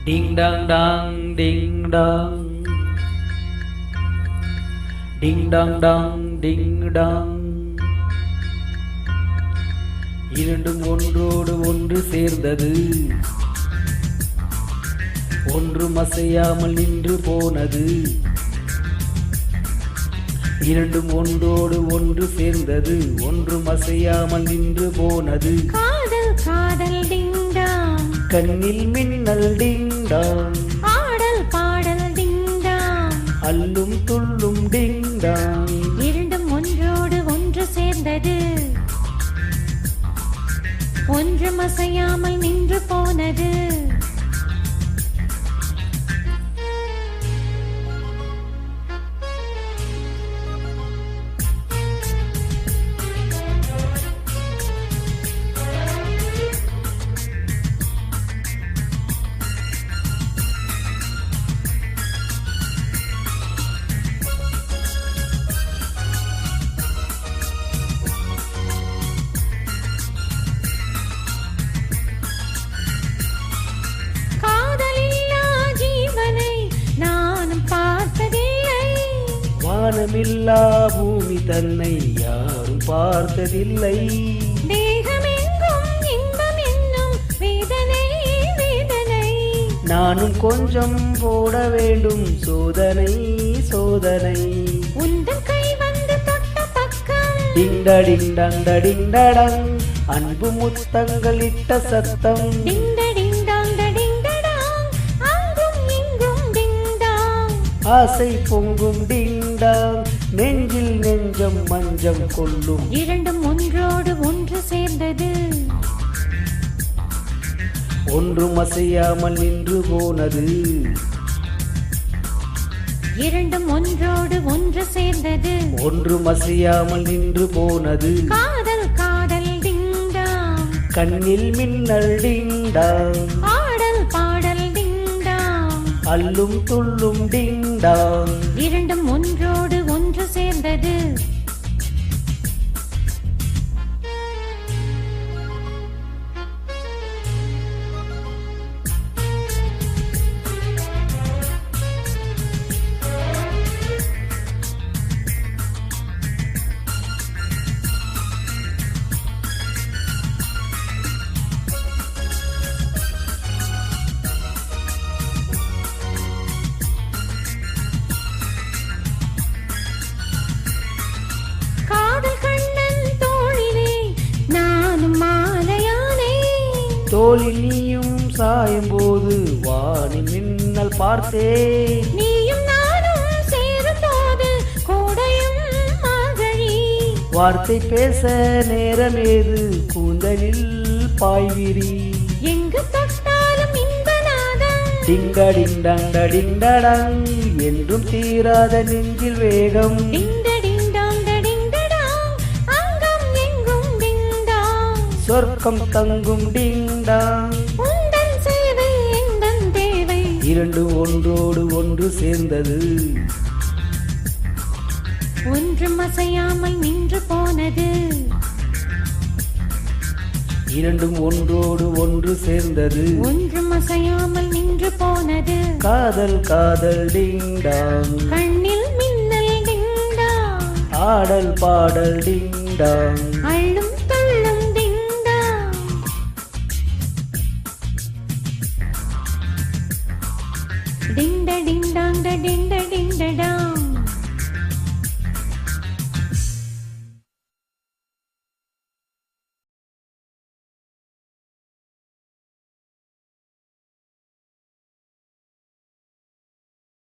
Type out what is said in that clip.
Ding dang dang, ding dong. Ding dong dong, ding dong. இரண்டும் ஒன்றோடு ஒன்று சேர்ந்தது, ஒன்றும் அசையாமல் நின்று போனது. இரண்டும் ஒன்றோடு ஒன்று சேர்ந்தது, ஒன்றும் அசையாமல் நின்று போனது. காதல் காதல் டிங் டாங், கண்ணில் மின்னல் டிங் டாங். ஆடல் பாடல் டிங் டாங், அல்லும் துள்ளும் டிங் டாங். இரண்டும் ஒன்றோடு ஒன்று சேர்ந்தது, ஒன்றும் அசையாமல் நின்று போனது. வானமில்லா பூமி தன்னை யாரும் பார்த்ததில்லை. தேகமெங்கும் இன்பம் என்னும் வேதனை வேதனை. நானும் கொஞ்சம் போட வேண்டும் சோதனை சோதனை. உந்தன் கை வந்து தொட்ட பக்கம் டிண்ட டிண்டண்ட டிண்டடங், அன்பு முத்தங்கள் இட்ட சத்தம். டிண்ட டிண்டாங்க டிண்டடாங், அங்கும் இங்கும் டிண்டாங். ஆசை பொங்கும் டிண்டாங், நெஞ்சில் நெஞ்சம் மஞ்சம் கொள்ளும். இரண்டும் ஒன்றோடு ஒன்று சேர்ந்தது, ஒன்றும் அசையாமல் நின்று போனது. இரண்டும் ஒன்றோடு ஒன்று சேர்ந்தது, ஒன்றும் அசையாமல் நின்று போனது. காதல் காதல் டிங் டாங், கண்ணில் மின்னல் டிங் டாங். ஆடல் பாடல் டிங் டாங், அல்லும் துள்ளும் டிங் டாங். இரண்டும் ஒன்றோடு ஒன்று சேர்ந்தது. தோளில் நீயும் சாயும் போது வானில் மின்னல் பார்த்தே. நீயும் நானும் சேரும் போது கோடையும் மார்கழி. வார்த்தை பேச நேரமேது கூந்தலில் பாய்விரி. எங்கு தொட்டாலும் இன்பநாதம். டிங்க டிண்டண்ட டிண்டடங், என்றும் தீராத நெஞ்சில் வேகம். சொர்க்கம் தங்கும் டிண்டாங், உந்தன் சேவை எந்தன் தேவை. இரண்டு ஒன்றோடு ஒன்று சேர்ந்தது, ஒன்றும் அசையாமல் நின்று போனது. இரண்டும் ஒன்றோடு ஒன்று சேர்ந்தது, ஒன்றும் அசையாமல் நின்று போனது. காதல் காதல் டிண்டாங், கண்ணில் மின்னல் டிண்டாங். ஆடல் பாடல் டிண்டாங். அள்ளும் துள்ளும் டிண்டாங். டிண்ட டிண்டாங்க டிண்ட டிண்டடா.